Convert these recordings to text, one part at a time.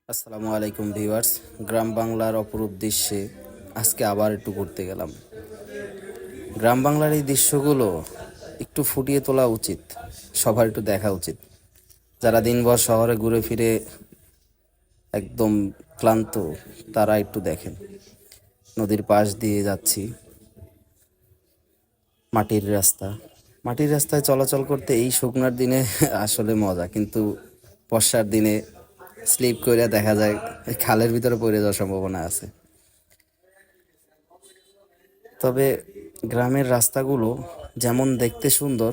আসসালামু আলাইকুম ভিউয়ার্স। গ্রাম বাংলার অপরূপ দৃশ্যে আজকে আবার একটু ঘুরতে গেলাম। গ্রাম বাংলার এই দৃশ্যগুলো একটু ফুটিয়ে তোলা উচিত, সবার একটু দেখা উচিত। যারা দিনভর শহরে ঘুরে ফিরে একদম ক্লান্ত, তারা একটু দেখেন। নদীর পাশ দিয়ে যাচ্ছি, মাটির রাস্তা। মাটির রাস্তায় চলাচল করতে এই শুকনার দিনে আসলে মজা, কিন্তু বর্ষার দিনে স্লিপ করে দেখা যায় খালের ভিতরে পড়ে যাওয়ার সম্ভাবনা আছে। তবে গ্রামের রাস্তাগুলো যেমন দেখতে সুন্দর,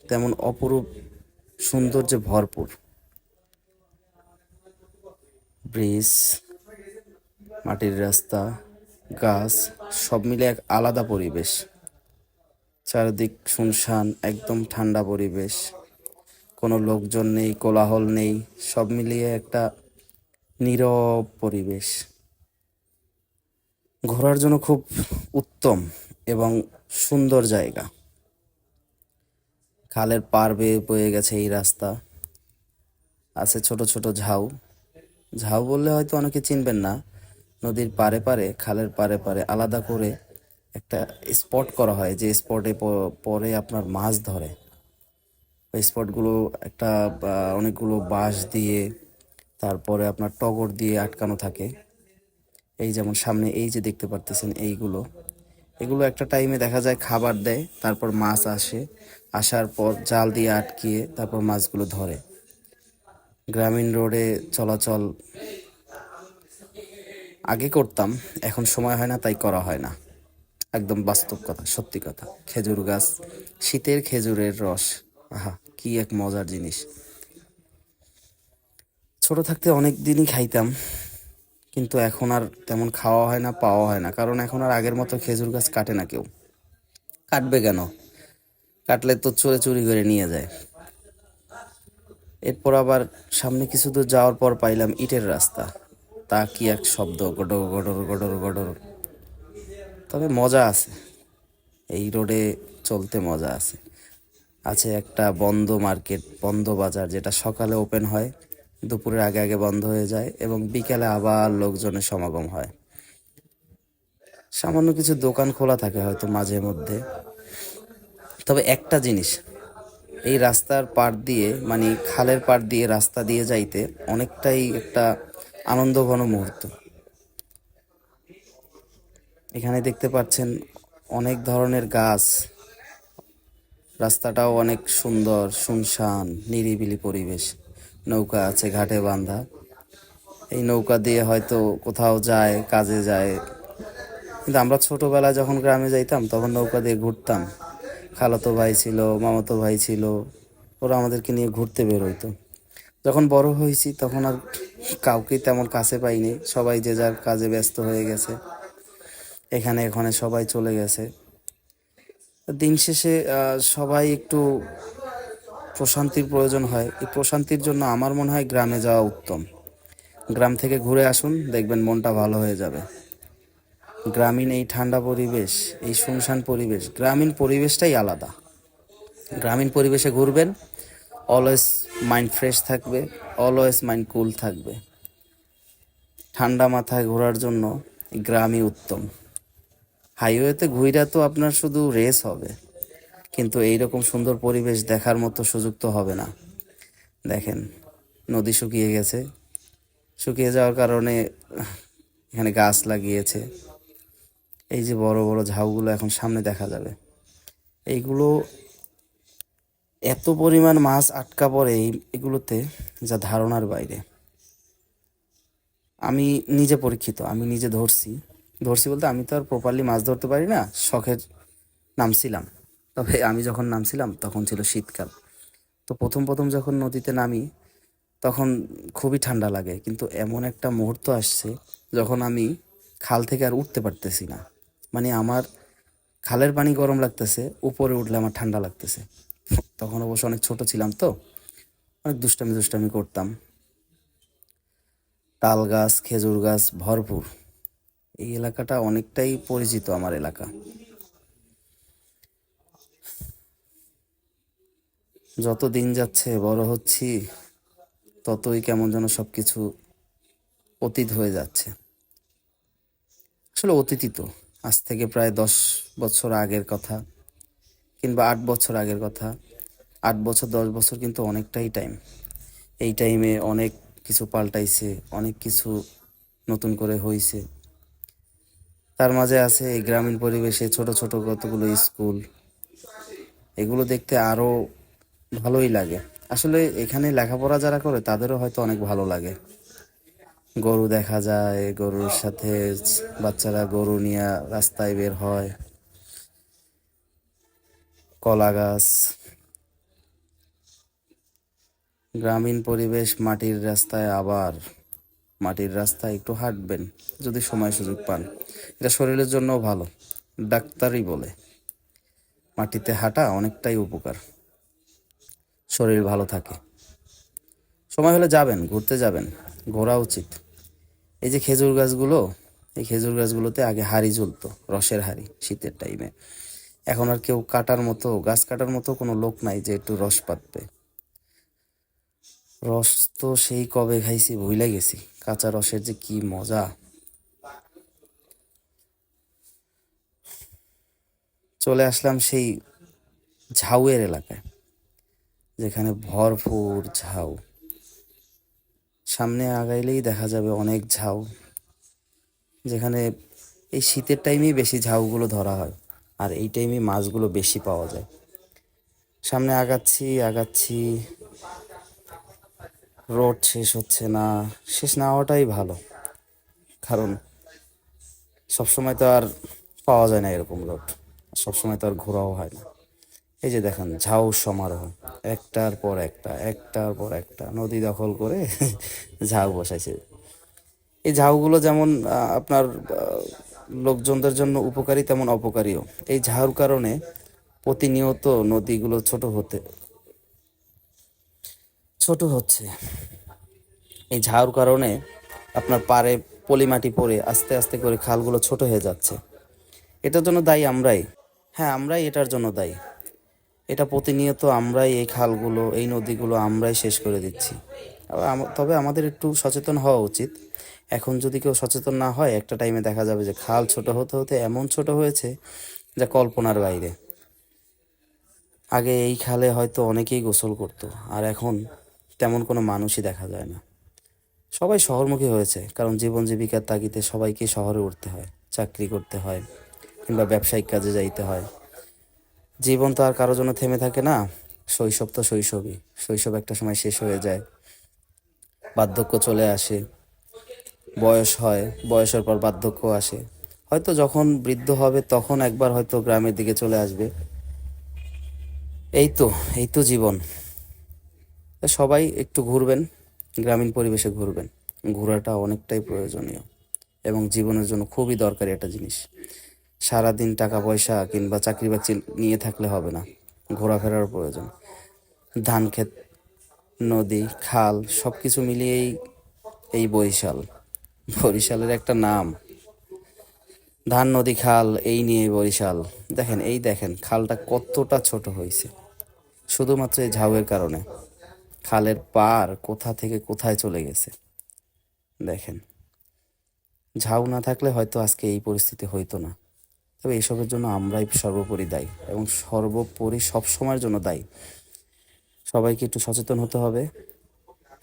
তেমন অপরূপ সৌন্দর্যে ভরপুর। ব্রিজ, মাটির রাস্তা, গাছ, সব মিলে এক আলাদা পরিবেশ। চারদিক শুনশান, একদম ঠান্ডা পরিবেশ, কোনো লোকজন নেই, কোলাহল নেই, সব মিলিয়ে একটা নীরব পরিবেশ। ঘোরার জন্য খুব উত্তম এবং সুন্দর জায়গা। খালের পার বেয়ে বয়ে গেছে এই রাস্তা। আছে ছোট ছোট ঝাউ। ঝাউ বললে হয়তো অনেকে চিনবেন না। নদীর পাড়ে পাড়ে, খালের পাড়ে পাড়ে আলাদা করে একটা স্পট করা হয়, যে স্পটে পরে আপনার মাছ ধরে। ওই স্পটগুলো একটা অনেকগুলো বাঁশ দিয়ে, তারপরে আপনার টগর দিয়ে আটকানো থাকে। এই যেমন সামনে এই যে দেখতে পারতেছেন এইগুলো, এগুলো একটা টাইমে দেখা যায় খাবার দেয়, তারপর মাছ আসে, আসার পর জাল দিয়ে আটকিয়ে তারপর মাছগুলো ধরে। গ্রামীণ রোডে চলাচল আগে করতাম, এখন সময় হয় না, তাই করা হয় না। একদম বাস্তব কথা, সত্যি কথা। খেজুর গাছ, শীতের খেজুরের রস, আহা কি এক মজার জিনিস। ছোট থাকতে অনেক দিনই খাইতাম, কিন্তু এখন আর তেমন খাওয়া হয় না, পাওয়া হয় না, কারণ এখন আর আগের মতো খেজুর গাছ কাটে না কেউ। কাটবে কেন? কাটলে তো চোরে চুরি করে নিয়ে যায়। এরপর আবার সামনে কিছু দূর যাওয়ার পর পাইলাম ইটের রাস্তা। তা কি এক শব্দ, গডর গডর গডর গডর। তবে মজা আছে, এই রোডে চলতে মজা আছে। আছে একটা বন্ধ মার্কেট, বন্ধ বাজার, যেটা সকালে ওপেন হয়, দুপুরের আগে আগে বন্ধ হয়ে যায় এবং বিকেলে আবার লোকজনের সমাগম হয়। সামান্য কিছু দোকান খোলা থাকে হয়তো মাঝে মধ্যে। তবে একটা জিনিস, এই রাস্তার পার দিয়ে, মানে খালের পার দিয়ে রাস্তা দিয়ে যাইতে অনেকটাই একটা আনন্দঘন মুহূর্ত। এখানে দেখতে পাচ্ছেন অনেক ধরনের গাছ। রাস্তাটাও অনেক সুন্দর, শুনশান, নিরিবিলি পরিবেশ। নৌকা আছে ঘাটে বাঁধা। এই নৌকা দিয়ে হয়তো কোথাও যায়, কাজে যায়। কিন্তু আমরা ছোটবেলায় যখন গ্রামে যাইতাম, তখন নৌকা দিয়ে ঘুরতাম। খালাতো ভাই ছিল, মামাতো ভাই ছিল, ওরা আমাদেরকে নিয়ে ঘুরতে বের হইতো। যখন বড় হয়েছি তখন আর কাউকেই তেমন কাছে পাইনি, সবাই যে যার কাজে ব্যস্ত হয়ে গেছে, এখানে এখানে সবাই চলে গেছে। দিন শেষে সবাই একটু প্রশান্তির প্রয়োজন হয়। এই প্রশান্তির জন্য আমার মনে হয় গ্রামে যাওয়া উত্তম। গ্রাম থেকে ঘুরে আসুন, দেখবেন মনটা ভালো হয়ে যাবে। গ্রামীণ এই ঠান্ডা পরিবেশ, এই শুনশান পরিবেশ, গ্রামীণ পরিবেশটাই আলাদা। গ্রামীণ পরিবেশে ঘুরবেন, অলওয়েজ মাইন্ড ফ্রেশ থাকবে, অলওয়েজ মাইন্ড কুল থাকবে। ঠান্ডা মাথায় ঘোরার জন্য গ্রামই উত্তম। হাইওয়েতে ঘুইরা তো আপনার শুধু রেস হবে, কিন্তু এইরকম সুন্দর পরিবেশ দেখার মতো সুযোগ তো হবে না। দেখেন, নদী শুকিয়ে গেছে। শুকিয়ে যাওয়ার কারণে এখানে গাছ লাগিয়েছে। এই যে বড় বড় ঝাউগুলো এখন সামনে দেখা যাবে, এইগুলো এত পরিমাণ মাছ আটকা পড়ে এগুলোতে, যা ধারণার বাইরে। আমি নিজে পরীক্ষিত, আমি নিজে ধরছি। ধরছি বলতে আমি তো আর প্রপারলি মাছ ধরতে পারি না, শখের নামছিলাম। তবে আমি যখন নামছিলাম তখন ছিল শীতকাল। তো প্রথম প্রথম যখন নদীতে নামি, তখন খুবই ঠান্ডা লাগে, কিন্তু এমন একটা মুহূর্ত আসছে যখন আমি খাল থেকে আর উঠতে পারতেছি না। মানে আমার খালের পানি গরম লাগতেছে, উপরে উঠলে আমার ঠান্ডা লাগতেছে। তখন অবশ্য অনেক ছোট ছিলাম, তো অনেক দুষ্টামি দুষ্টামি করতাম। তাল গাছ, খেজুর গাছ ভরপুর। এই এলাকাটা অনেকটাই পরিচিত আমার এলাকা। যত দিন যাচ্ছে, বড় হচ্ছি, ততই কেমন যেন সব কিছু অতীত হয়ে যাচ্ছে। আসলে অতীতই তো, আজ থেকে প্রায় 10 বছর আগের কথা, কিংবা 8 বছর আগের কথা। 8 বছর 10 বছর কিন্তু অনেকটাই টাইম। এই টাইমে অনেক কিছু পাল্টাইছে, অনেক কিছু নতুন করে হইছে। তার মাঝে আছে এই গ্রামীণ পরিবেশে ছোট ছোট কতগুলো স্কুল, এগুলো দেখতে আরো ভালোই লাগে। আসলে এখানে লেখাপড়া যারা করে তাদেরও হয়তো অনেক ভালো লাগে। গরু দেখা যায়, গরুর সাথে বাচ্চারা গরু নিয়ে রাস্তায় বের হয়, কলা গাছ, গ্রামীণ পরিবেশ, মাটির রাস্তায়। আবার মাটির রাস্তায় একটু হাঁটবেন যদি সময় সুযোগ পান, এটা শরীরের জন্যও ভালো। ডাক্তারই বলে মাটিতে হাঁটা অনেকটাই উপকার, শরীর ভালো থাকে। সময় হলে যাবেন, ঘুরতে যাবেন, ঘোরা উচিত। এই যে খেজুর গাছগুলো, এই খেজুর গাছগুলোতে আগে হাঁড়ি ঝুলতো, রসের হাঁড়ি, শীতের টাইমে। এখন আর কেউ কাটার মতো, গাছ কাটার মতো কোনো লোক নাই যে একটু রস পাতবে। রস তো সেই কবে খাইছি ভুলে গেছি, কাঁচা রসের যে কি মজা। চলে আসলাম সেই ঝাউয়ের এলাকায়, যেখানে ভরপুর ঝাউ। সামনে আগাইলেই দেখা যাবে অনেক ঝাউ, যেখানে এই শীতের টাইমেই বেশি ঝাউগুলো ধরা হয়, আর এই টাইমে মাছগুলো বেশি পাওয়া যায়। সামনে আগাচ্ছি আগাচ্ছি, রোড শেষ হচ্ছে না। শেষ না হওয়াটাই ভালো, কারণ সবসময় তো আর পাওয়া যায় না এরকম রোড, সবসময় তো আর ঘোরাও হয় না। এই যে দেখেন ঝাউ সমারোহ, একটার পর একটা, একটার পর একটা নদী দখল করে ঝাউ বসাইছে। এই ঝাউগুলো যেমন আপনার লোকজনদের জন্য উপকারী, তেমন অপকারীও। এই ঝাউর কারণে প্রতিনিয়ত নদীগুলো ছোট হচ্ছে। এই ঝাউর কারণে আপনার পাড়ে পলিমাটি পড়ে আস্তে আস্তে করে খালগুলো ছোট হয়ে যাচ্ছে। এটার জন্য দায়ী আমরাই। হ্যাঁ, আমরাই এটার জন্য দায়ী। এটা প্রতিনিয়ত আমরাই এই খালগুলো, এই নদীগুলো আমরাই শেষ করে দিচ্ছি। তবে আমাদের একটু সচেতন হওয়া উচিত। এখন যদি কেউ সচেতন না হয়, একটা টাইমে দেখা যাবে যে খাল ছোট হতে হতে এমন ছোট হয়েছে যা কল্পনার বাইরে। আগে এই খালে হয়তো অনেকেই গোসল করতো, আর এখন তেমন কোনো মানুষই দেখা যায় না। সবাই শহরমুখী হয়েছে, কারণ জীবন জীবিকার তাগিদে সবাইকে শহরে উঠতে হয়, চাকরি করতে হয়, কিংবা ব্যবসায়িক কাজে যাইতে হয়। জীবন তো আর কারোর জন্য থেমে থাকে না। শৈশব তো শৈশবই, শৈশব একটা সময় শেষ হয়ে যায়, বার্ধক্য চলে আসে, বয়স হয়, বয়সের পর বার্ধক্য আসে। হয়তো যখন বৃদ্ধ হবে তখন একবার হয়তো গ্রামের দিকে চলে আসবে। এই তো, এই তো জীবন। সবাই একটু ঘুরবেন, গ্রামীণ পরিবেশে ঘুরবেন। ঘোরাটা অনেকটাই প্রয়োজনীয় এবং জীবনের জন্য খুবই দরকারি একটা জিনিস। সারাদিন টাকা পয়সা কিংবা চাকরি বাকরি নিয়ে থাকলে হবে না, ঘোরাফেরার প্রয়োজন। ধান ক্ষেত, নদী, খাল সব কিছু মিলিয়েই এই বরিশাল। বরিশালের একটা নাম, ধান, নদী, খাল, এই নিয়ে বরিশাল। দেখেন, এই দেখেন খালটা কতটা ছোট হয়েছে, শুধুমাত্র এই ঝাউয়ের কারণে। খালের পার কোথা থেকে কোথায় চলে গেছে দেখেন। ঝাউ না থাকলে হয়তো আজকে এই পরিস্থিতি হইতো না। তবে এসবের জন্য আমরাই সর্বোপরি দায়ী, এবং সর্বোপরি সবসময়ের জন্য দায়ী। সবাইকে একটু সচেতন হতে হবে।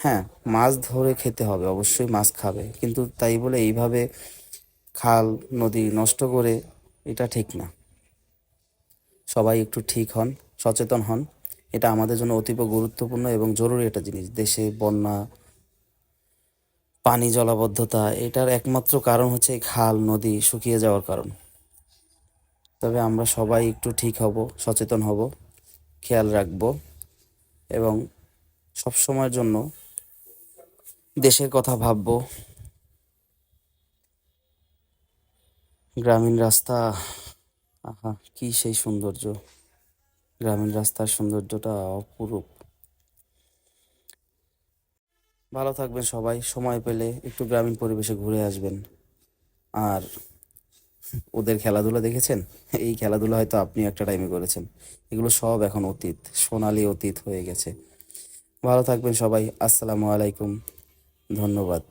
হ্যাঁ, মাছ ধরে খেতে হবে, অবশ্যই মাছ খাবে, কিন্তু তাই বলে এইভাবে খাল নদী নষ্ট করে, এটা ঠিক না। সবাই একটু ঠিক হন, সচেতন হন। এটা আমাদের জন্য অতীব গুরুত্বপূর্ণ এবং জরুরি একটা জিনিস। দেশে বন্যা, পানি জলাবদ্ধতা, এটার একমাত্র কারণ হচ্ছে এই খাল নদী শুকিয়ে যাওয়ার কারণ। তবে আমরা সবাই একটু ঠিক হব, সচেতন হব, খেয়াল রাখব, এবং সব সময়ের জন্য দেশের কথা ভাবব। গ্রামীণ রাস্তা, আহা কি সেই সৌন্দর্য! গ্রামীণ রাস্তার সৌন্দর্যটা অপরূপ। ভালো থাকবেন সবাই, সময় পেলে একটু গ্রামীণ পরিবেশে ঘুরে আসবেন। আর ওদের খেলাধুলা দেখেছেন? এই খেলাধুলা হয়তো আপনি একটা টাইমে করেছেন। এগুলো সব এখন অতীত, সোনালি অতীত হয়ে গেছে। ভালো থাকবেন সবাই, আসসালামু আলাইকুম, ধন্যবাদ।